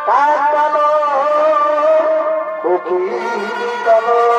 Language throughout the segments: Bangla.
কালো খুকি কালো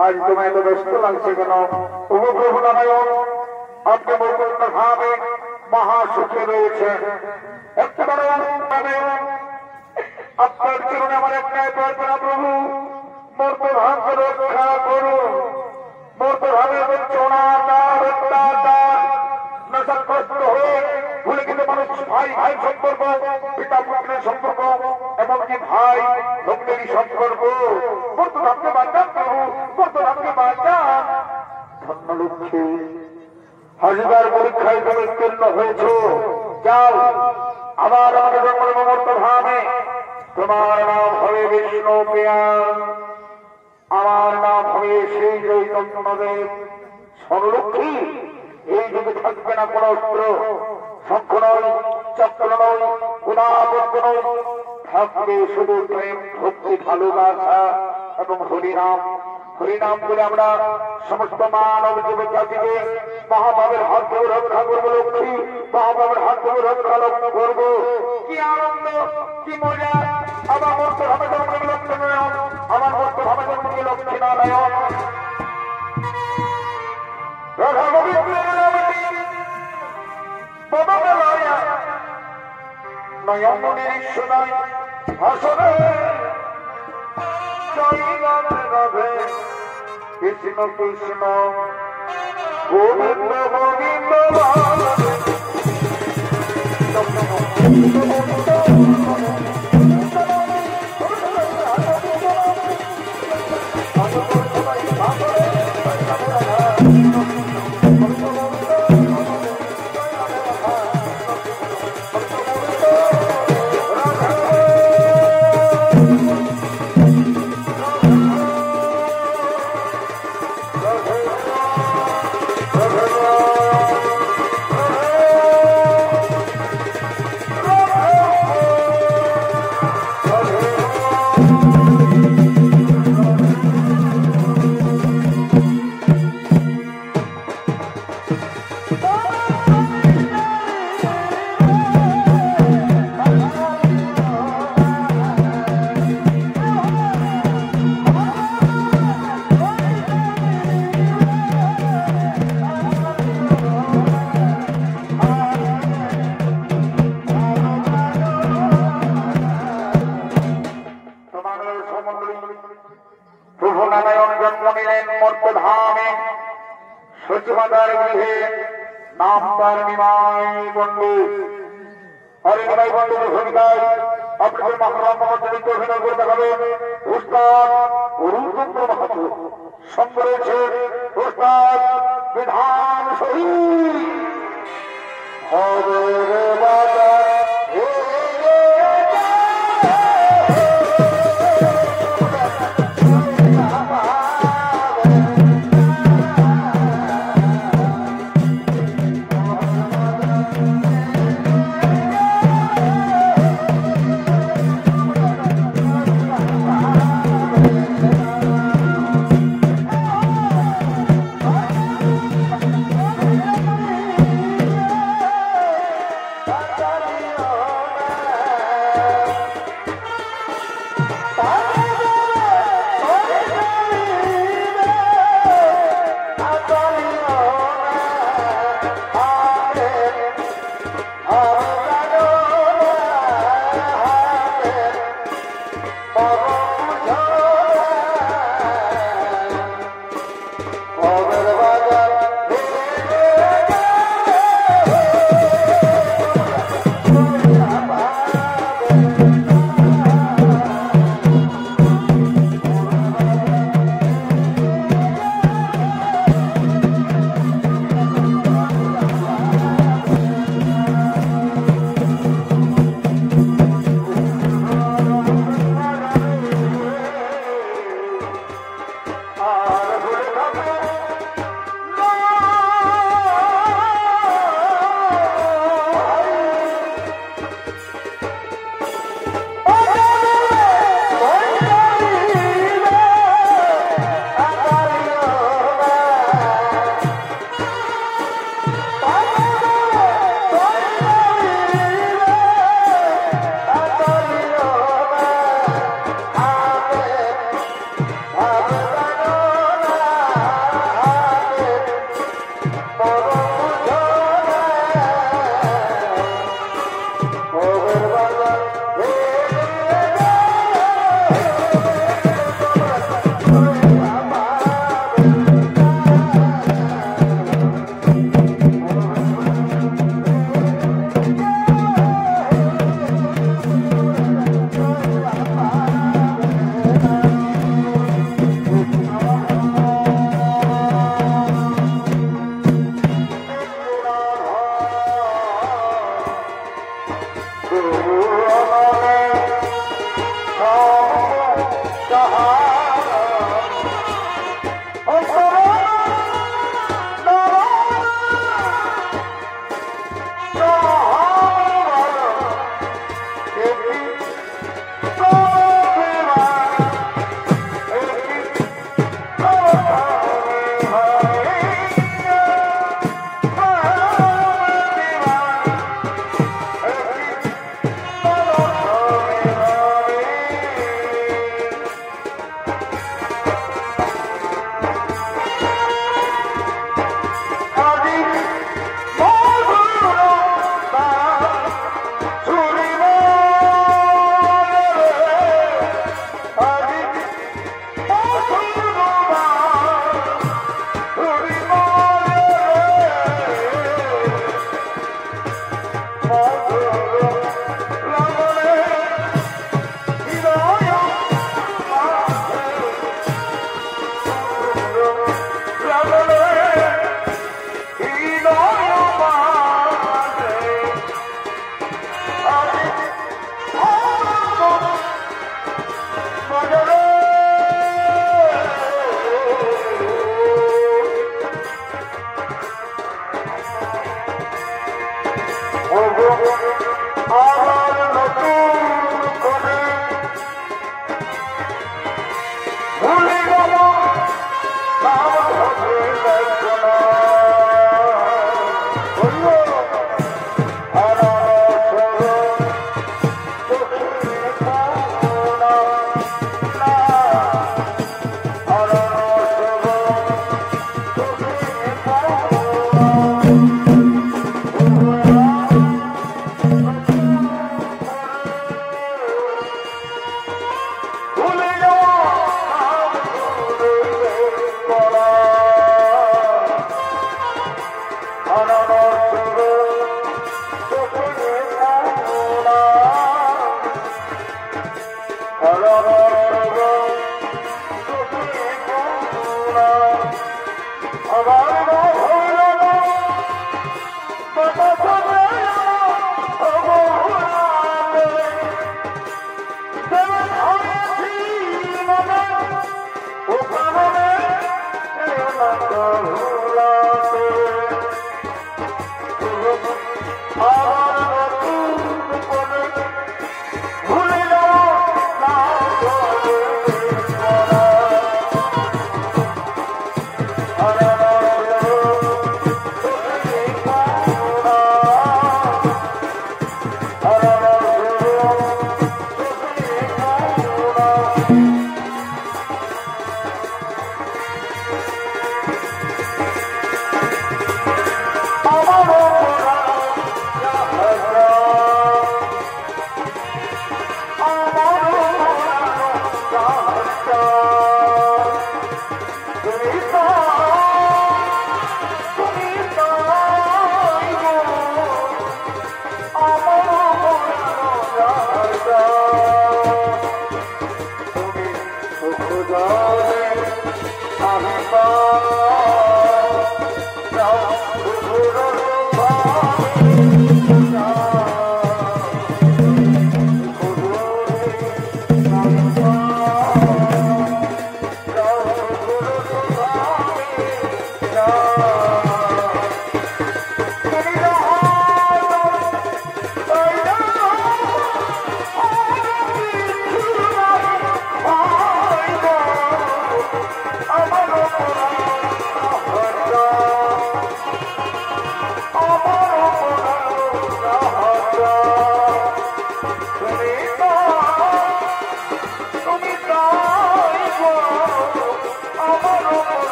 आज तुम्हें तो व्यस्त लगছে কেন ওগো প্রভু নারায়ণ আপনি মূর্খভাবে মহাসুখে রয়েছে একেবারে নারায়ণ আপনার চরণে আমার একটাই প্রার্থনা প্রভু মূর্খভাবে রক্ষা করুন মূর্খভাবে চোরাচার অত্যাচার নেশাগ্রস্ত হয়ে ভুলে গেলে মানুষ ভাই ভাই সম্পর্ক পিতা পুত্রের সম্পর্ক এমনকি ভাই ভক্তেরই সম্পর্ক মূর্খভাবে বাঁচান প্রভু মূর্খভাবে বাঁচান ধন্য লক্ষ্মী হাজার পরীক্ষায় তুমি উত্তীর্ণ হয়েছ যাও আবার আমাদের জন্মমূর্তভাবে তোমার নাম হবে বিষ্ণু প্রিয়ান আমার নাম হবে সেই চৈতন্যদেব সর্বলক্ষ্মী এই যুগে থাকবে না কোন অস্ত্র শঙ্খ নয় চক্র নয় উদাবদ্ধ নয় থাকবে শুধু প্রেম ভক্তি ভালোবাসা এবং হরিনাম হরিনাম বলে আমরা সমস্ত মানব জীবন জাতিকে মহাভাবের হাত ধরে রক্ষা করবো লক্ষ্মী মহাভাবের হাত ধরে রক্ষা করবো কি আনন্দ কি মজা আমার মূর্ত ভাবে জন্মকে লক্ষ্মী নারায়ণ আমার মূর্ত ভাবে জন্মকে লক্ষ্মী নারায়ণ রাধা গোবিন্দ নয়ন নিরীক্ষণায় ভাষণে জয় রাধে রাধে কৃষ্ণ কৃষ্ণ গোবিন্দ গোবিন্দ প্রভু নারায়ণ জন্ম নিলেন মর্তধামে সচিবাদার গৃহে নাম তার নিমাই পণ্ডিত হরে নিমাই পণ্ডিতের ভূমিকায় আপনাদের মহারাম মহাচরিত অভিনয় করে দেখাবেন উস্তাদ অরুণচন্দ্র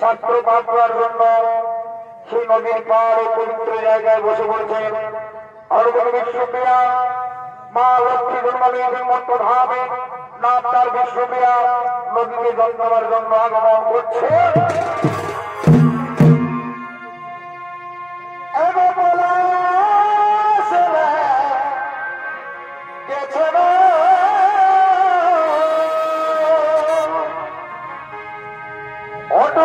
ছাত্র পাঠ করার জন্য সেই নদীর পাড়ে পবিত্র জায়গায় বসে পড়েছেন। আর বিশ্বপ্রিয়া মা লক্ষ্মী জন্মালয়ের মতো ধামে নাম তার বিশ্বপ্রিয়া নদীতে জল দেওয়ার জন্য আগমন করছে। Oh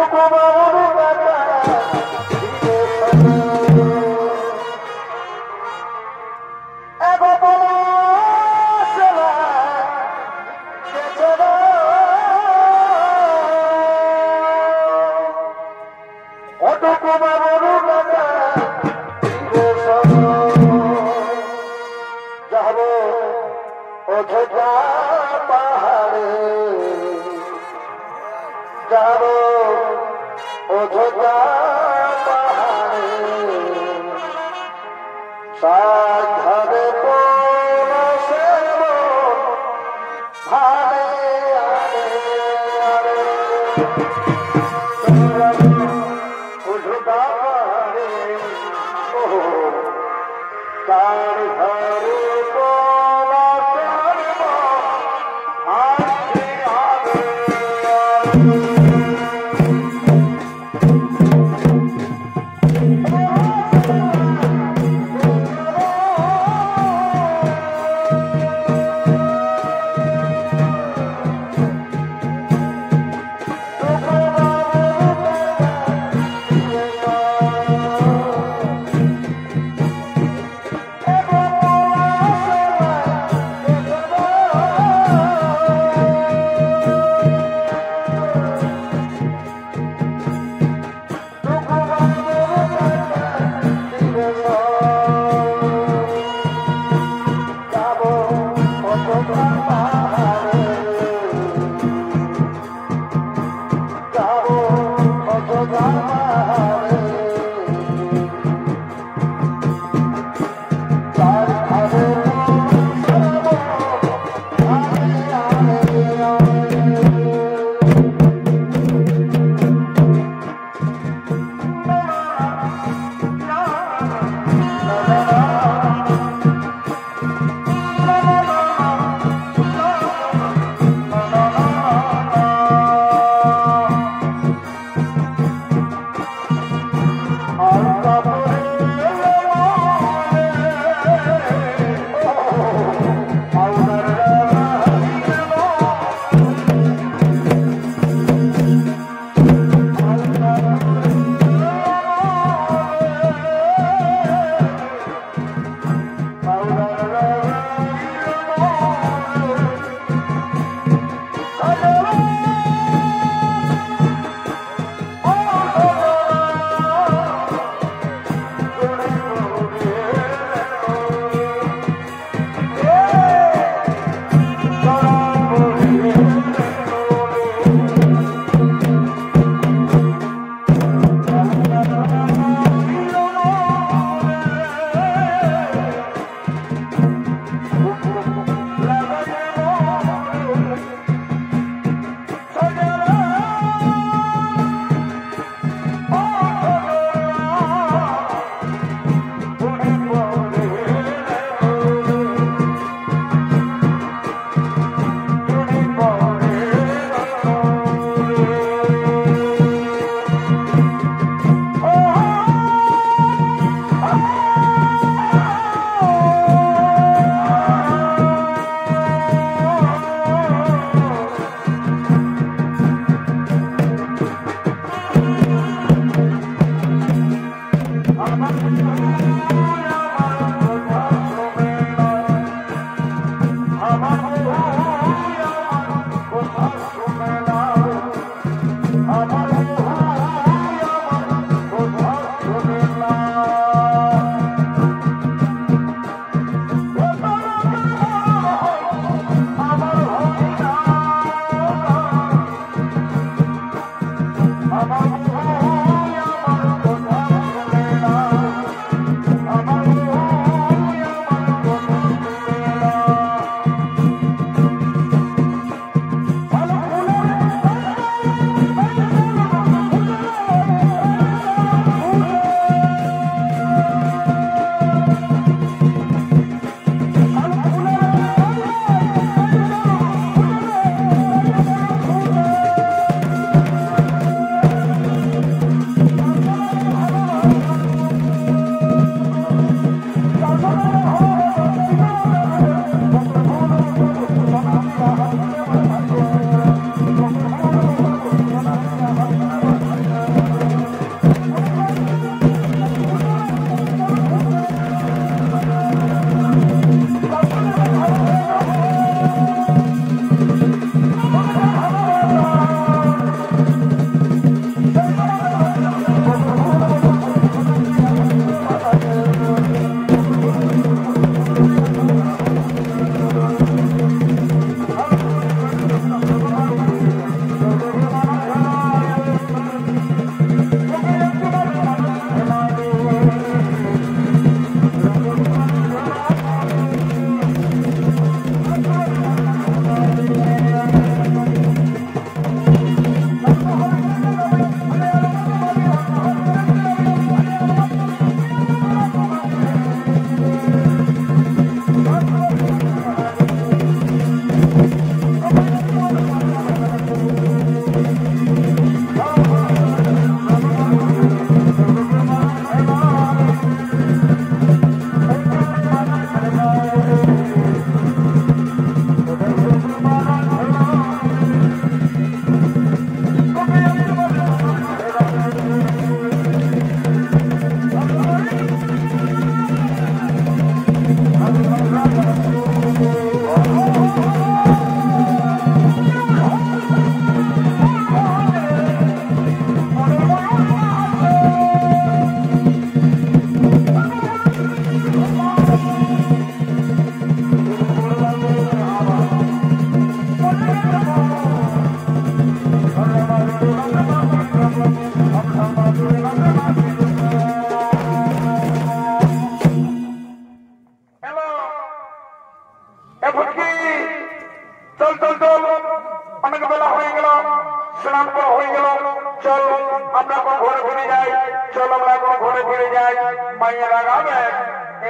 চল আমরা এখন ঘরে ফিরে যাই। মাইয়া লাগাবে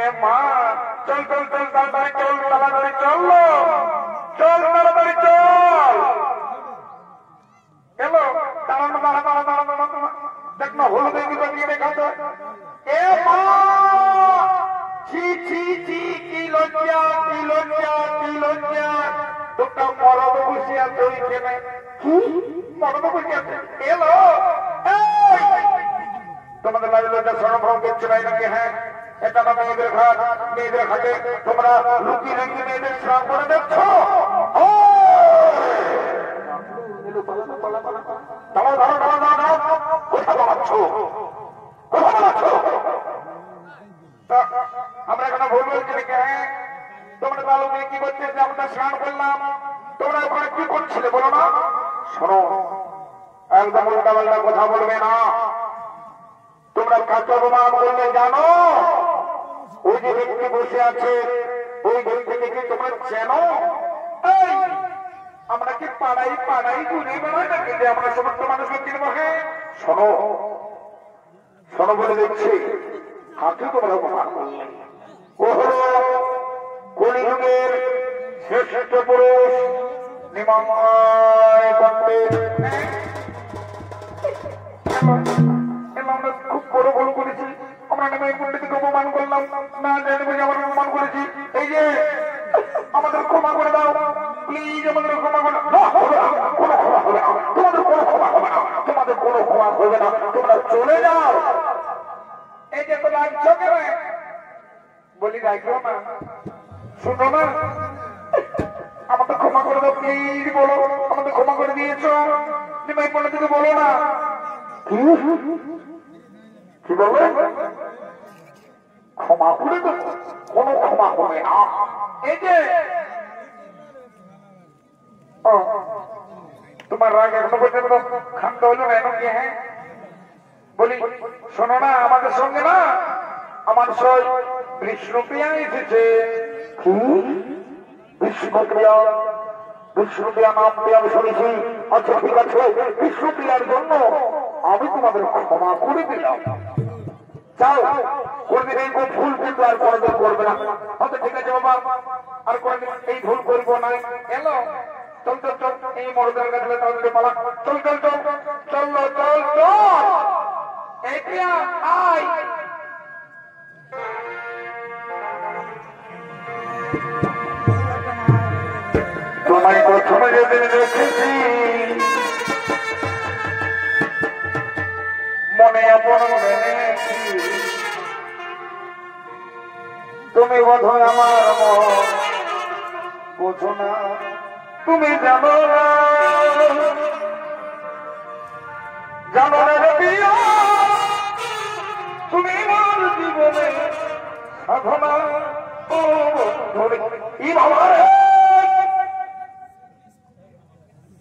এ মা, চল চল চল তাড়াতাড়ি চল, তাড়াতাড়ি চল, চল তাড়াতাড়ি চল। এলো দাঁড়ানো দাঁড়া দাঁড়া দাঁড়া দাঁড়া, দেখ না হলুদ দিয়ে দেখাতো। এ মা, ছি ছি ছি, কি লজ্জা কি লজ্জা কি লজ্জা। তোমরা মরদ বসে আছো এখানে, কি মরদ বসে আছে? এলো তোমাদের লাগে লজ্জা সরম দেখছো না নাকি? হ্যাঁ, এটা না মেয়েদের ঘাট, মেয়েদের ঘাটে তোমরা লুকিয়ে লুকিয়ে মেয়েদের স্নান করে দেখছো। দাঁড়াও দাঁড়াও দাঁড়াও দাঁড়াও, কোথা বাড়াচ্ছ কোথা বাড়াচ্ছ? আমরা এখানে ভুল বলছি নাকি? হ্যাঁ, তোমরা ভালো মেয়ে কি করছে যে আমরা স্নান করলাম, তোমরা ওখানে কি করছিলে বলো না? শোনো, একদম উল্টা পাল্টা কথা বলবে না। তোমরা কাকে অপমান করলে জানো? ওই যে ব্যক্তি বসে আছে ওই ব্যক্তিকে কি তোমরা চেনো? আমরা কি পাড়াই পাড়াই ঘুরে বেড়াই নাকি যে আমরা সমস্ত মানুষকে চিনব? হ্যাঁ, শোনো শোনো বলে দেখছি, কাকে তোমরা অপমান করলে? ও হল কলিযুগের শ্রেষ্ঠ পুরুষ নিমায় পণ্ডিত। আমরা খুব বড় ভুল করেছি, আমরা নিমাই পণ্ডিতকে অপমান করলাম, না জানি বুঝে আমরা অপমান করেছি। এই যে আমাদের ক্ষমা করে দাও প্লিজ, আমাদের ক্ষমা করে দাও। কোনো ক্ষমা হবে না, তোমাদের কোনো ক্ষমা হবে না, তোমাদের কোনো ক্ষমা হবে না, তোমরা চলে যাও। এই যে তো রাখছো কেন? বলি রাখো না, শুনো না, আমাদের ক্ষমা করে দাও প্লিজ বলো, আমাদের ক্ষমা করে দিয়েছো। নিমাই পণ্ডিতকে বলো না। কি বলবে? ক্ষমা করে দেবো? কোনো ক্ষমা হবে না। এই যে তোমার রাগ এখনো পর্যন্ত ক্ষান্ত হলো না এখন কি? হ্যাঁ, বলি শোনো না, আমাদের সঙ্গে না আমার সই বিষ্ণুপ্রিয়া এসেছে। কি বিষ্ণুপ্রিয়া? বিষ্ণুপ্রিয়া নামটি আমি শুনেছি। আচ্ছা ঠিক আছে, বিষ্ণুপ্রিয়ার জন্য আমি তোমাদের ক্ষমা করে দিলাম। যাও, কোনদিন এই ভুল কিন্তু আর কোনদিন করবে না। আচ্ছা ঠিক আছে বাবা, আর কোনদিন এই ভুল করবো না। এলো চল চল চল, এই মরদের কাছে তাহলে পালা, চল চল চল চল চল চল। এই প্রিয়া আয়। তোমায় প্রথমে যেদিন দেখেছি মনে আপন মেনেছি, তুমি বোধহয় আমার মন বোঝো না। তুমি জানো না, জানো না প্রিয়া, তুমি আমার জীবনে সাধনা। কি বাবা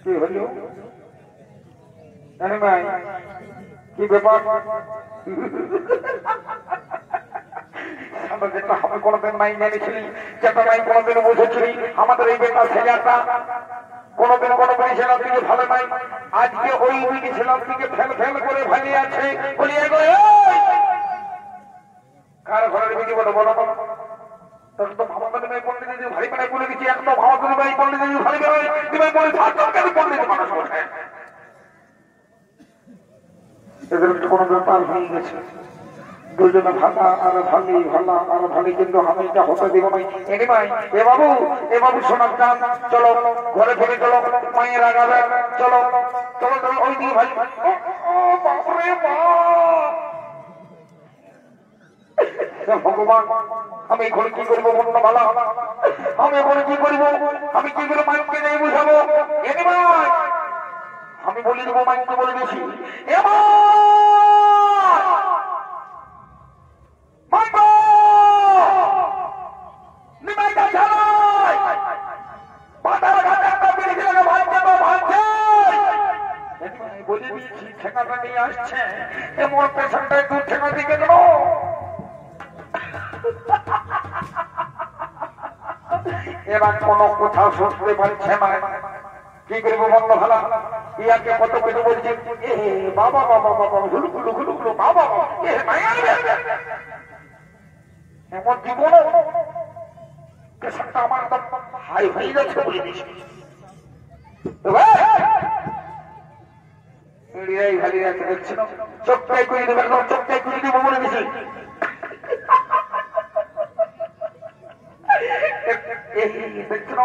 কি হল? কি ব্যাপার? যেটা আমি কোনোদিন মাই জেনেছিলি, যেটা মাই কোনোদিন বুঝেছিলি, আমাদের এই বেটা ছেলেটা কোনোদিন কোনো ছেলের দিকে ভালো নাই। আজকে ওই দিকে ছেলের দিকে ফেল ফেল করে ভালো আছে। বলি কার ঘরের বিধি বলো বলো? একদম আমাদের মেয়ে পণ্ডিত ভারী পাড়ায় বলে দিচ্ছি, একদম আমাদের মেয়ে পণ্ডিত ভারী বেরোয় তুমি বলে পণ্ডিত মানুষ বসে। এদের কোনো ব্যাপার হয়ে গেছে, দুজনে ভাঙা আর ভাঙি ভাঙা আর ভাঙি, কিন্তু আমি এটা হতে দিব না। এ বাবু শোনার চান, চলো ঘরে ফিরে চলো, মায়ের আগাবে, চলো চলো চলো ওই দিকে ভাই। ভগবান, আমি এখন কি করবো? বন্য ভালো, আমি এখন কি করবো? আমি কি করে মাইককে যাই বুঝাবো? আমি বলি দেবো, মাইককে বলে দিয়েছি ঠেকাটা নিয়ে আসছে, এমন পেছনটায় দূর ঠেকা দিকে গেল। এবার কোন কোথাও শুনতে পারছে না, কি করবো বন্ধ ভালো? ইয়াকে কত কিছু বলছে, বাবা বাবা বাবা হুলু হুলু হুলু হুলু বাবা এমন জীবন পেশাটা আমার হাই হয়ে যাচ্ছে বলে দিস খালি আছে দেখছি না, চোখটাই করে দেবে, চোখটাই করে দেবো বলে দিছি। দেখছিল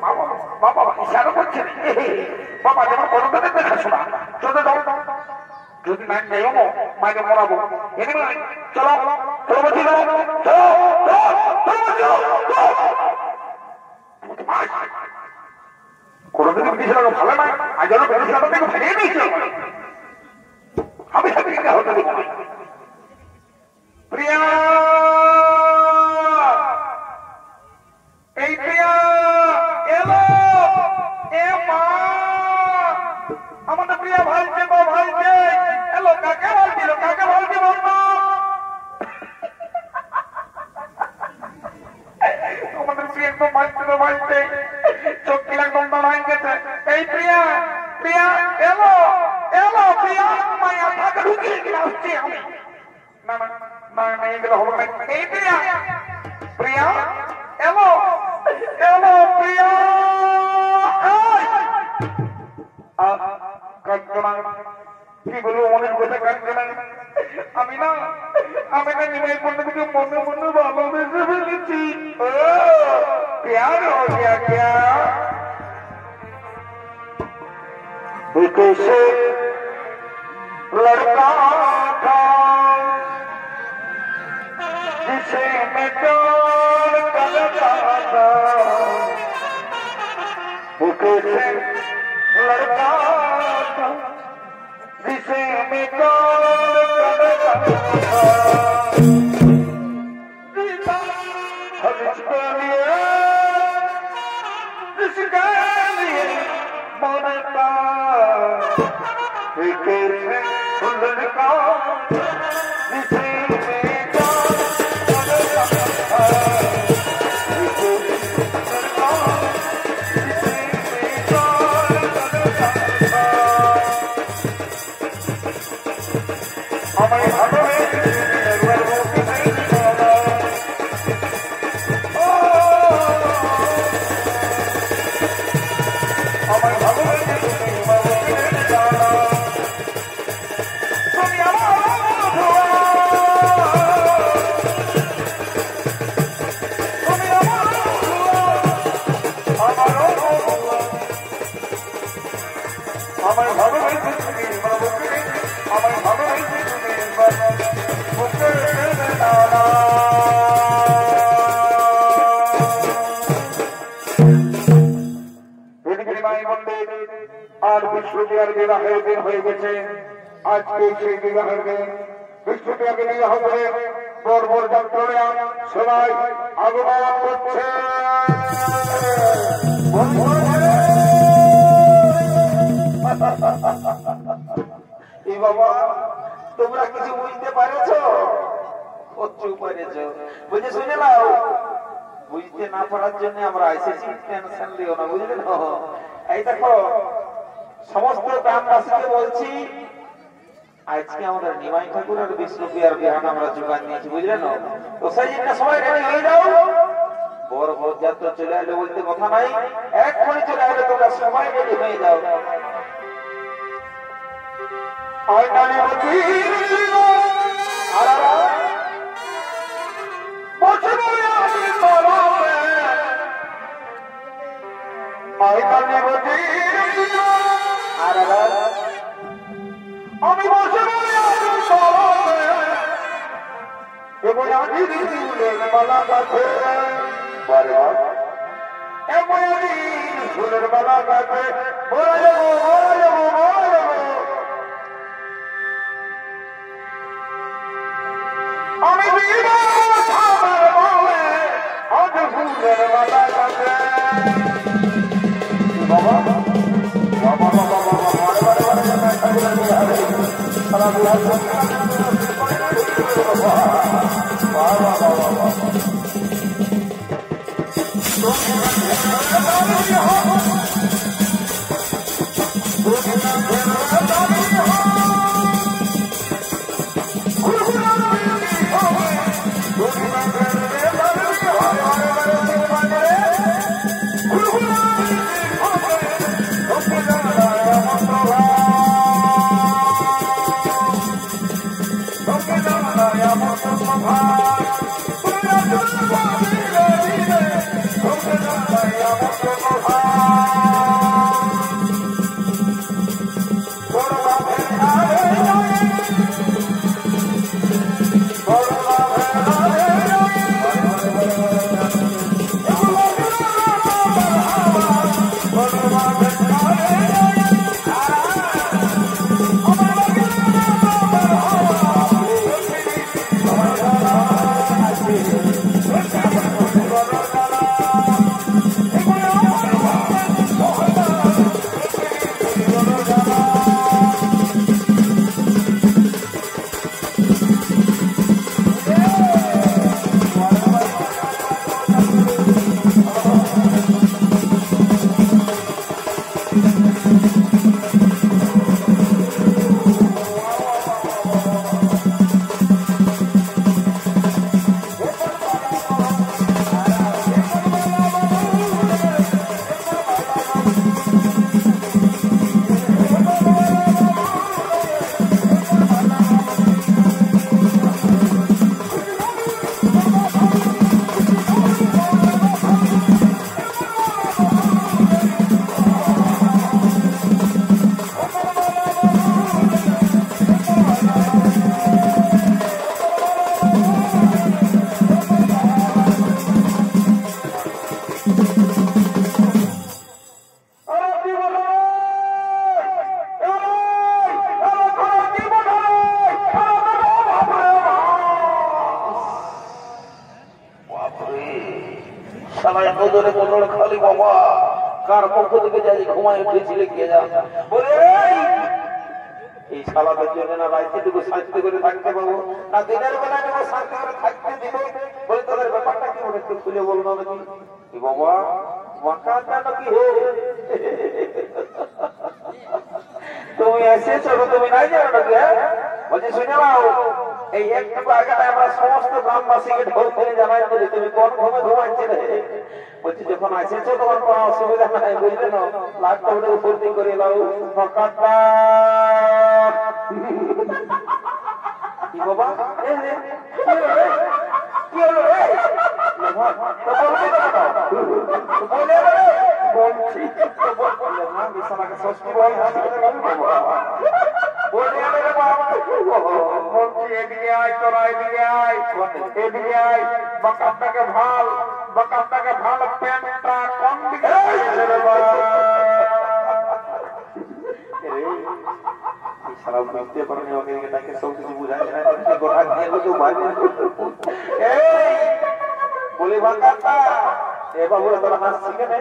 বাবা বাবা ইশারা করছে, বাবা যেমন বড়দের দেখাশোনা চলে যাও, যদি না যাই মাকে মরাবো। চলো চলো কোনদিন বিদেশে ভালো না, আজ যেন বিদেশে ভেঙে দিয়েছিল আমি হতে দেবো। প্রিয়া এই প্রিয়া এলো, এ মা আমাদের প্রিয়া ভাইছে গো ভাইছে এলো, কাকে ভালছিল কাকে ভালছি বলতো আমাদের প্রিয়া একদম ভাইছিল ভাইছে, চোখ কি একদম দাঁড়াই গেছে। এই প্রিয়া প্রিয়া এলো এলো প্রিয়া মায়া টাকা ঢুকিয়ে দিয়ে আসছি আমি, না না না না এগুলো হবে না। এই প্রিয়া প্রিয়া এলো এলো প্রিয়া কাঞ্চনা, কি বলবো অনেক কথা কাঞ্চনা, আমি না নিমাই পণ্ডিতকে মনে মনে ভালোবেসে ফেলেছি। প্যার হো গয়া ক্যা कैसे लड़का था जिसे मैं प्यार करता था, वो कैसे लड़का था जिसे मैं प्यार करता था, जीता जिसके लिए मरता, कैसे लड़का जिसे मैं আর বিষ্ণুপ্রিয়ার বিবাহের দিন হয়ে গেছে। আজকে সেই বিবাহের দিন বিষ্ণুপ্রিয়াকে বিবাহ করে বর বর যাত্রা সবাই আগমন করছে। এই বাবা তোমরা কিছু বুঝতে পারেছ? বুঝে শুনে নাও, বুঝতে না পারার জন্য আমরা এসেছি, টেনশন লিও না, বুঝলে না? এই দেখো সমস্ত গ্রামবাসীকে বলছি, আজকে আমাদের নিমাই ঠাকুর আর বিষ্ণুপ্রিয়ার বিহান আমরা যোগান নিয়েছি, বুঝলে না? তো সেই জন্য সবাই রেডি হয়ে যাও, বড় বড় যাত্রা চলে আসলে বলতে কথা নাই, এক্ষুনি চলে আসলে তোমরা সবাই রেডি হয়ে যাও। আমি বসে এবং আমি মালা গাছে ফুলের মালা গাছে বলে যাবো আমি ফুলের মালা গাছে বাবা বাবা বাবা বাবা খালি বাবা কার পক্ষ থেকে যাই ঘুমায় উঠেছিলে কে জানে বলে এই শালাদের জন্য না রাইতেটুকু শান্তি করে থাকতে পাবো না দিনের বেলা নেবো শান্তি করে থাকতে দিবে বলে তোদের ব্যাপারটা কি মনে একটু খুলে বলবো নাকি কি বাবা ওয়াকাটা নাকি হে তুমি এসেছো তুমি নাই যাও নাকি বলছি শুনে নাও এই একটু আগে আমরা সমস্ত গ্রামবাসীকে ঢোল করে জানাই যে তুমি কোন ঘুমে ঘুমাচ্ছিলে বলছি যখন এসেছো তোমার কোনো অসুবিধা নাই বুঝলে না লাখটা উঠে উপর দিয়ে করে এলাও ফকাটা কি বাবা কি হলো রে বলে বলছি বিছানাকে ষষ্ঠী বল বলে রে বাবা বলছি এদিকে আয় তোরা এদিকে আয় বাকাপটাকে ভাল প্যান্টটা কোন দিকে সারা বুঝতে পারেনি ওকে তাকে সব কিছু বুঝাই গোটা খেয়ে কেউ বাইরে বলে বাকাপটা এ বাবুরা তোরা হাসছি কেন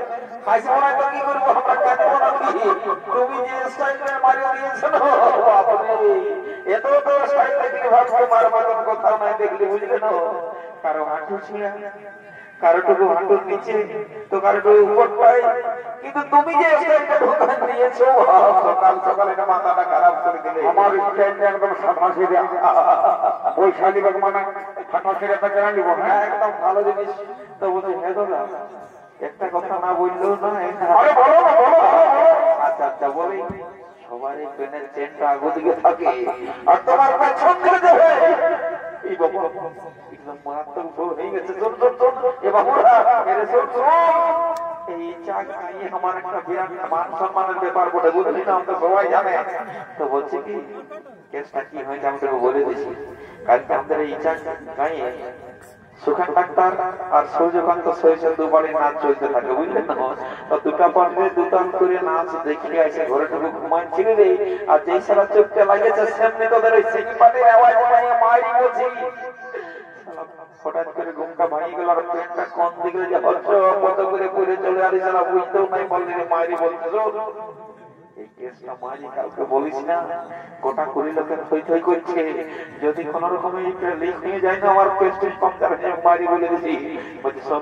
হাসি মনে তো কি করবো আমরা কাঁদবো নাকি তুমি যে স্টাইলে মারিয়ে দিয়েছো এত তো স্টাইল দেখলে ভাবছো মার মার কোথাও নাই দেখলে বুঝলে না কারো হাঁটু ছিঁড়া কারোটুকু হাঁটুর নিচে তো কারোটুকু উপর পাই কিন্তু তুমি যে স্টাইলটা ঢোকান দিয়েছো সকাল সকাল এটা মাথাটা খারাপ করে দিলে আমার স্টাইলটা একদম সাদা সিধা ওই শালি বাগ মানে ফাটা সিধাটা কেন নিব হ্যাঁ একদম ভালো জিনিস তো বলছি হ্যাঁ দাদা একটা কথা না বললেও না আরে বলো না বলো আচ্ছা আচ্ছা বলি সবার এই পেনের চেনটা আগো দিকে থাকে আর তোমার পেছন দিকে যাবে এই বাবা একদম মারাত্মক ভুল হয়ে গেছে জোর জোর জোর এ বাবুরা মেরে জোর জোর এই চাকরি আমার একটা বিরাট মান সম্মানের ব্যাপার বলে বুঝলি না আমরা সবাই জানে তো বলছি কি কেসটা কি হয়েছে আমি তোকে বলে দিচ্ছি কালকে আমাদের এই চাকরি সুখান ডাক্তার আর সূর্যকান্ত সহিসের দুবারে নাচ চলতে থাকে বুঝলেন না তো দুটা পার্টে দুটান করে নাচ দেখে আসে ঘরে ঢুকে ঘুমাচ্ছিল রে আর যেই সারা চোখটা লাগেছে সামনে তোদের ওই সিটি পার্টির আওয়াজ বানিয়ে মারি বলছি হঠাৎ করে ঘুমটা ভাঙিয়ে গেল আর পেনটা কোন দিকে যে হচ্ছ কত করে পড়ে চলে আর সারা বুঝতেও নাই বললি মারি বলতেছ এই কেসটা মারি কাউকে বলিস না গোটা কুড়ি লোকের থই থই করছে যদি কোন রকম লিক নিয়ে যায় না আমার প্রেস্টিজ কম যাবে মারি বলে দিছি বলছি সব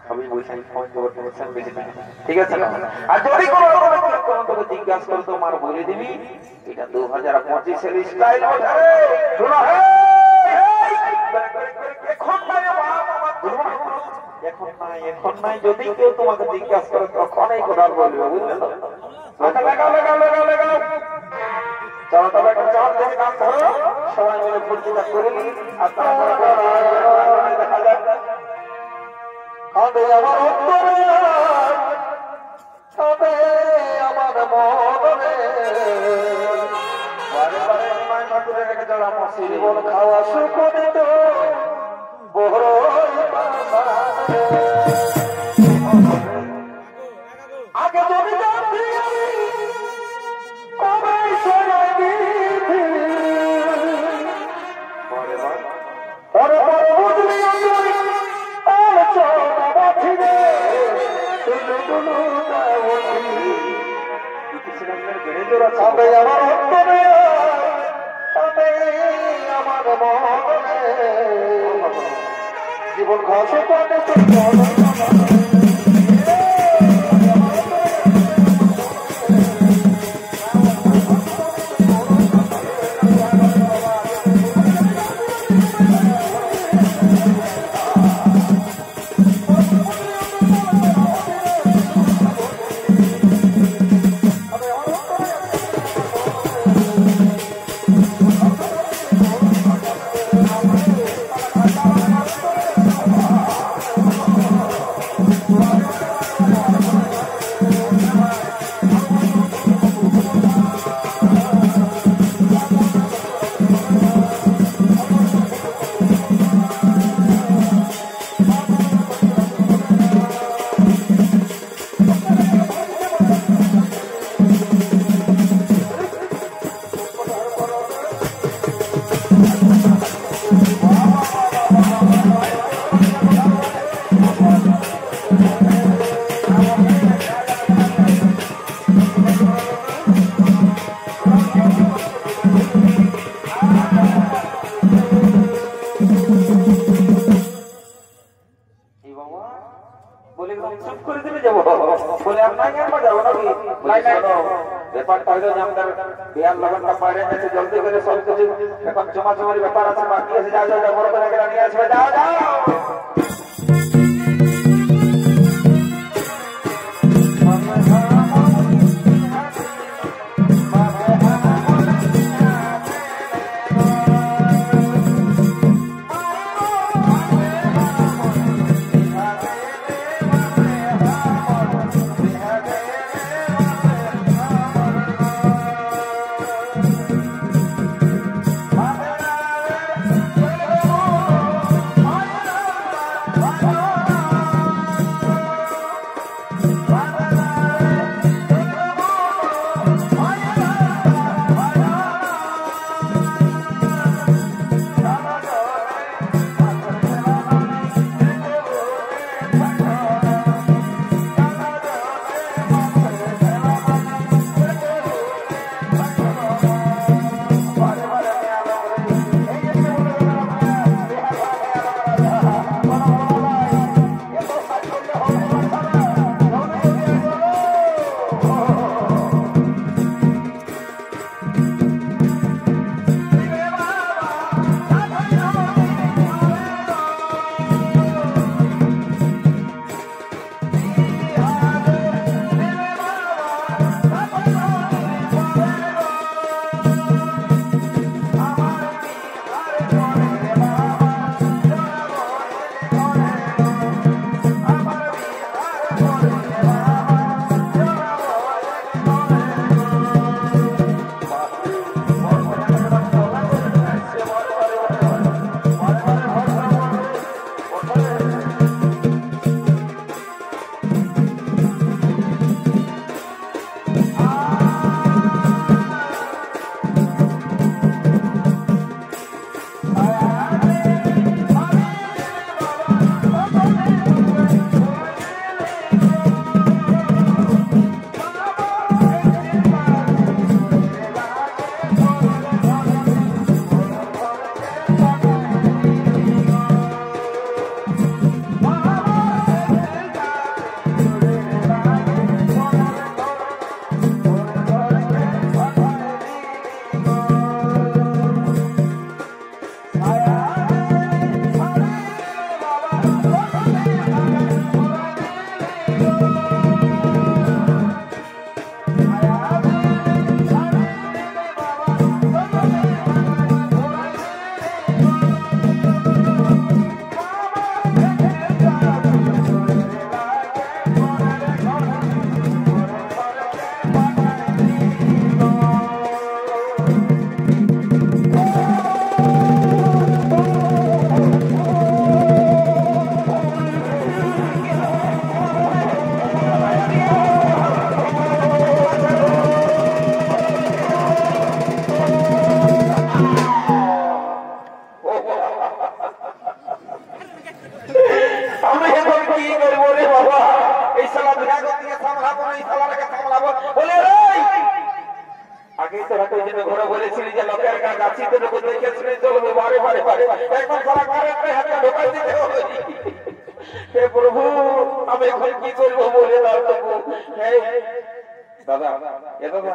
খাবি বলছি ফোন করতে বেশি না ঠিক আছে আর যদি কোনো তোকে জিজ্ঞাসা করে তো আমার বলে দিবি এটা 2025 এর স্টাইল শোনো এখন নাই যদি কেউ তোমাকে জিজ্ঞাসা করে তখনই কথা বলবে বুঝলে তো লাগাও চলো তবে যখন তুমি নাম ধরো সবাই মিলে পরিচিত করে নি আর তারপরে দেখা যাক কাঁদে আমার অন্তরে কাঁদে আমার মনে বারে বারে মায় মাতুরে রেখে যাওয়া মসি জীবন খাওয়া সুখ দিত বড় আগে যদি জানতি কবে সরাই দিতি পরে পরে বুঝলি আর চোখা বাঁধিবে কাঁদে আমার অন্তরে কাঁদে আমার মনে জীবন ঘাসে কাঁদে জলদি করে সব কিছু এখন জমা জমার ব্যাপার আছে বাকি আছে যাও যাও বড় করে নিয়ে আসবে যাও যাও বারে বারে বারে এখন সারা কারেন্টে হাতে ঢোকাই দিতে হবে। হে প্রভু আমি এখন কি করবো বলে দাও তবু। দাদা এ দাদা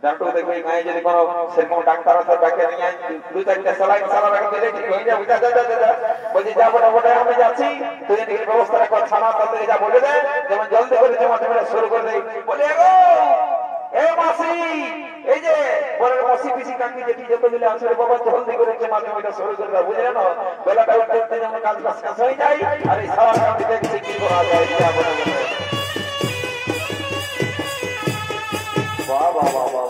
ডাক্তার দেখো এই গায়ে যদি কোনো সেরকম ডাক্তার আছে তাকে নিয়ে দু চারটা সেলাইন সারা রাখতে দেখি হয়ে যাবে। বলছি যা বলে বলে আমি যাচ্ছি তুই এদিকে ব্যবস্থা রাখো ছানা তাদের যা বলে দেয় যেমন জলদি করে জমা টমা শুরু করে দেয়। বলে গো এ মাসি এই যে পরের মাসি পিসি কাকি যেটি যত দিলে আসলে বাবা জলদি করে জমা টমাটা শুরু করে দাও বুঝলে না বেলাটা উঠতে যেমন কাজটা শেষ হয়ে যায় আর এই সারা কাটি দেখছি কি করা যায়। যা বলে বাহ বাহ বাহ বাহ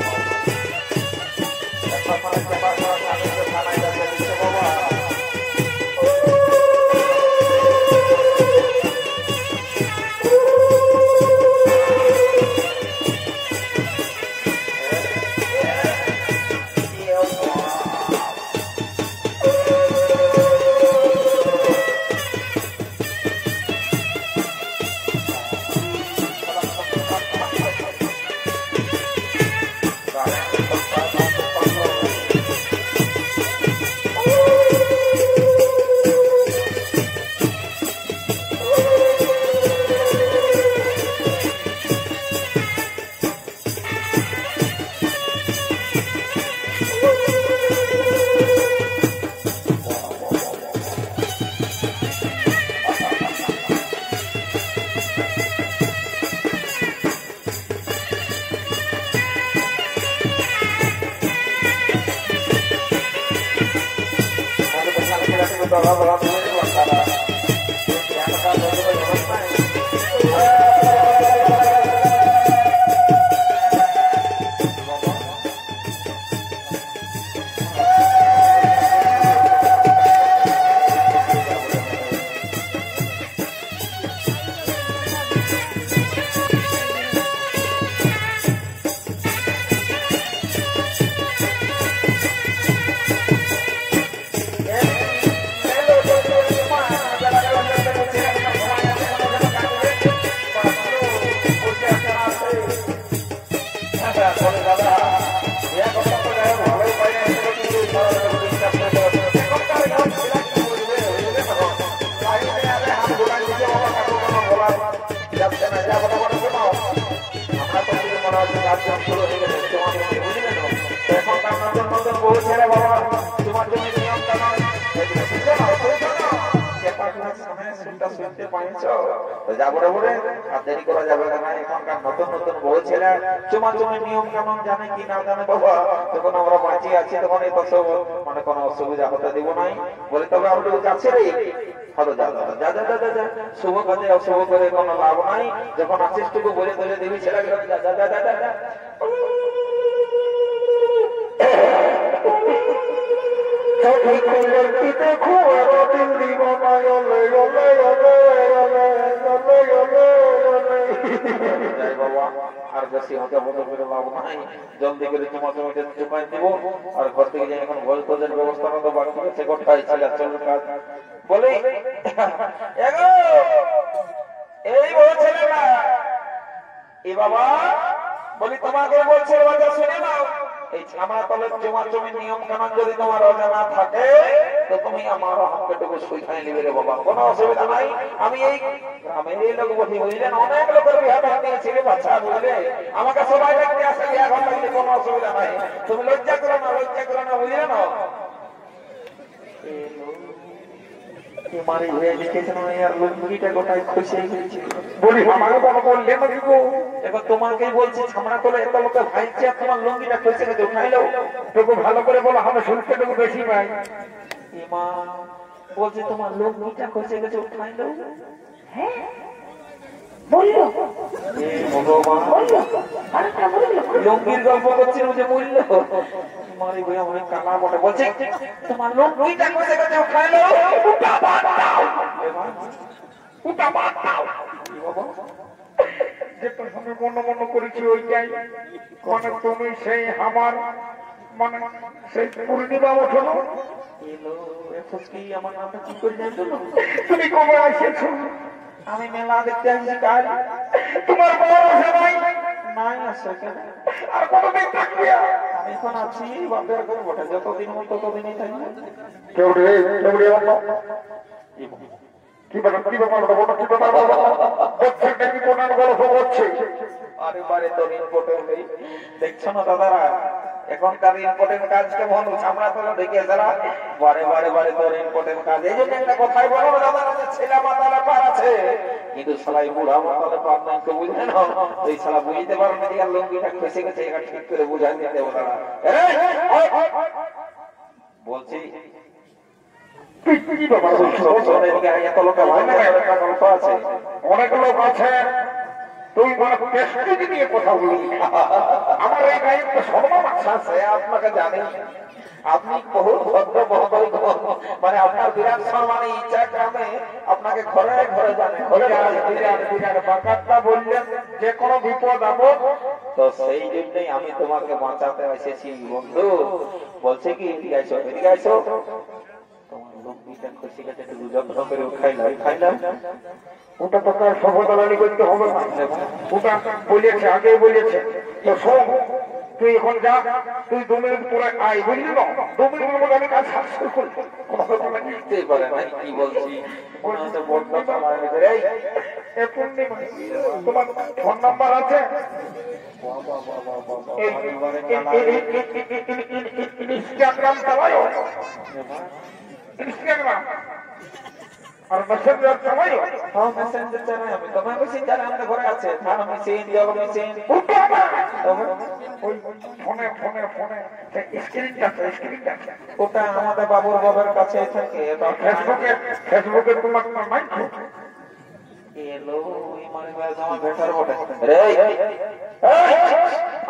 নিয়ম কেমন জানে কি না জানে বাবা যখন আমরা বাঁচিয়ে আছি তখন এই তো সব মানে কোনো অসুবিধা হতে দিব নাই বলে তবে আমরা যাচ্ছি রে হলো যা যা যা যা যা যা শুভ কাজে অশুভ করে কোনো লাভ নাই যখন আসিস টুকু বলে বলে দেবী ছেলে যা যা যা যা যা দেখো আরো দিন দিব আর বেশি হতে হতে করে লাভ নাই জলদি করে তোমার জমিতে চুপাই দিব আর ঘর থেকে যে এখন ভয় তোদের ব্যবস্থা মতো বাকি আছে গোটাই ছিল চল কাজ বলে এই বলছে না এ বাবা বলি তোমাকে বলছে বাবা শুনে নাও এই ছামড়া তলের জমা জমির নিয়ম কানুন যদি তোমার অজানা থাকে তো তুমি আমার হাতটুকু সুইখাই নিবে রে বাবা কোনো অসুবিধা নাই আমি এই গ্রামের এই লোক বলি বুঝলেন অনেক লোকের বিয়ে দিয়েছিল বাচ্চা বুঝলে আমাকে সবাই দেখতে আসে এখন লাগলে কোনো অসুবিধা নাই তুমি লজ্জা করো না বুঝলে না তোমাকেই বলছি ছামড়া তোলে এত লোকে ভাইছে তোমার লুঙ্গিটা খসে গেছে উঠাইলো তোকে ভালো করে বলো আমরা শুনতে দেবো বেশি ভাই মা বলছে তোমার লুঙ্গিটা খসে গেছে উঠাইলো হ্যাঁ বললো লুঙ্গির গল্প করছিল যে বলল তোমার এই বইয়া অনেক কালা বটে বলছে তোমার লুঙ্গিটা খসে গেছে উঠাইলো যেটা আমি মনে মনে করেছি ওইটাই মানে তুমি সেই আমার মানে সেই পূর্ণিমা ওঠো আমার নামটা কি করে জানতো তুমি কবে এসেছো আমি মেলা দেখতে আসছি কাল তোমার বড় সবাই নাই আসে কেন আর কতদিন থাকবে এখন আছি বাপের ঘরে বটে, যতদিন মন ততদিনই থাকবে। কেউ রে কি ব্যাপার কি ব্যাপার কি ব্যাপার হচ্ছে নাকি কোনার গল্প হচ্ছে? আরে বারে তোর ইম্পর্টেন্ট নেই, দেখছো না দাদারা এখনকার ইম্পর্টেন্ট কাজ কেমন আমরা তো দেখে যারা বারে বারে বারে তোর ইম্পর্টেন্ট কাজ। এই জন্য একটা কথাই বলো দাদা, ছেলে মাতালে পার আছে কিন্তু সবাই বুড়া মাতালে পার নাই, তো বুঝলে না এই সালা বুঝতে পারো না যে লঙ্গিটা ফেসে গেছে, এটা ঠিক করে বুঝাই দিতে হবে দাদা। বলছি কি ব্যাপার এত লোক আছে, অনেক লোক আছে, তুই মানে পেস্টিজ নিয়ে কথা বলি। আমার এই গায়ে একটা সম্মান আছে, আপনাকে জানি আপনি বহু ভদ্র বহু মানে আপনার বিরাট সম্মানে ইচ্ছা গ্রামে আপনাকে ঘরে ঘরে জানে, বাকারটা বললেন যে কোনো বিপদ আপদ, তো সেই জন্যই আমি তোমাকে বাঁচাতে এসেছি বন্ধু। বলছে কি এদিকে আইসো এদিকে আইসো, তোমার লম্বিটা খুশি কাছে একটু যত্ন করে খাইলাম। ওটা তো তার সভ্যতালানি করতে হবে না, ওটা বলেছে আগেই বলেছে। তো শোন, তুই এখন যা, তুই 2 মিনিট পরে আয়, বুঝলি না? 2 মিনিটের মধ্যে আমি কাজ শেষ করবো। কি বলছি তোমার ফোন নাম্বার আছে? ইনস্টাগ্রাম চালায়, ইনস্টাগ্রাম আর মেসেঞ্জার চালায়। মেসেঞ্জার চালাই আমি, তোমার মেসেঞ্জার আমাদের ঘরে আছে, থানা মেসেঞ্জ, জগৎ মেসেঞ্জ। ফোনে ফোনে ফোনে স্ক্রিনটা ওটা আমাদের বাবুর বাবার কাছে থাকে। ফেসবুকে তোমার নাই এলো ওই মানে আমার ভেটার বটে রে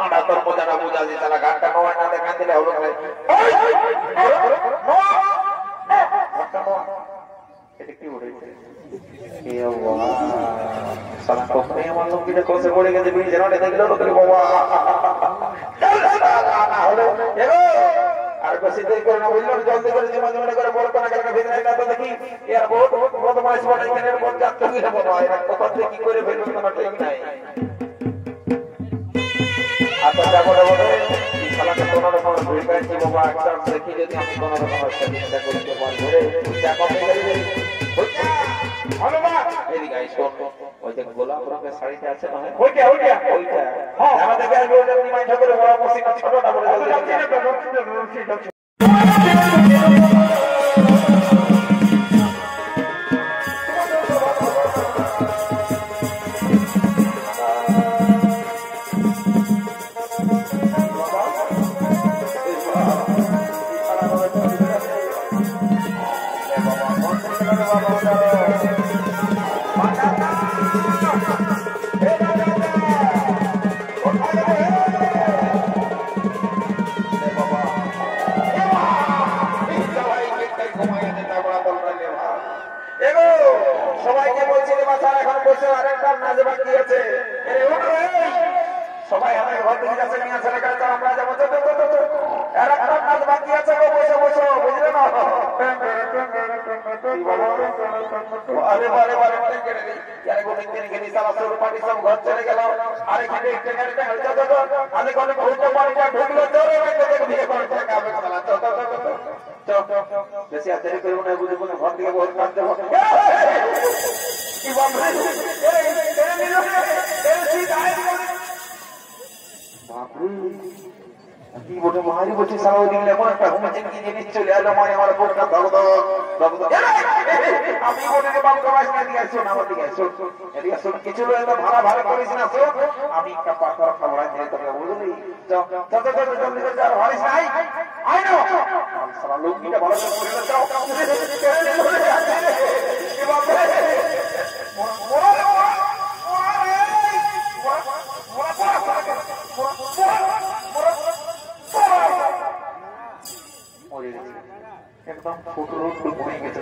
আমরা তোর মজাটা বুঝা দিই, তাহলে গানটা নয় না দেখান দিলে হলো না। এটা কি উঠেছে সালা কোথায় আমার লঙ্গিটা কষে পড়ে গেছে, বিড়ি জানাটা দেখলো লোকের বাবা। আর বেশি দেরি করে না বুঝলো, জলদি করে মাঝে মাঝে করে বলতো না কেন ভিতরে না তো দেখি এয়ারপোর্ট বদমাইশ বটে, এখানে এয়ারপোর্ট যাচ্ছে কি বাবা, এরা কোথা থেকে কি করে ফেলবে তোমার ঠিক নাই। আচ্ছা যাবো বলে এই শালাকে কোনো রকম ঘুরে পেয়েছি বাবা, একটা দেখি যদি আমি কোনো রকম চেষ্টা করতে পারি ধরে যা কমে গেলে ধন্যবাদ। এদিকে শোন, ওই যে গোলাপ রঙের শাড়িটা আছে না, ওইটা ওইটা ওইটা আমাদের গ্যাস ওইটা নিমাই ঠাকুরের বড় মসজিদ ছোটটা বলে জলদি সবাইকে বলছি যে বাচ্চা এখন বসে আরেকটা নাচ বাকি আছে, সবাই আমাকে ঘর থেকে যাচ্ছে নিয়ে ছেলে কাছে আমরা যাবো, আরেকটা নাচ বাকি আছে, বসে বসো বুঝলে না। আরে বারে বারে বারে কেটে দিই, আরে গোদিন দিন গেলি সারা সরু পার্টি সব ঘর চলে গেল, আরে খেটে একটা গাড়িটা আরে কোনো ঘুরতে পারিটা ঢুকলো জোরে বিয়ে করে টাকা হবে সালা বেশি আর দেরি করবো না, বুঝে বুঝে ঘর থেকে বহুত কাজ দেবো। কি বটে মারি বলছি সারা ওই দিন এমন একটা হুমেছেন কি জিনিস চলে এলো, মানে আমার বোনটা আমি বোনের বাবু কামাইস না, এদিকে আসো না, আমার দিকে আসো, এদিকে আসো, কিছু লোক ভাড়া ভাড়া করিস না, আমি একটা পাথর খাবার দিয়ে তোকে বুঝলি, জলদি আর হারিস নাই আই না সারা লুঙ্গিটা ভালো করে পরে যাও। একদম ফুটরুট হয়ে গেছে।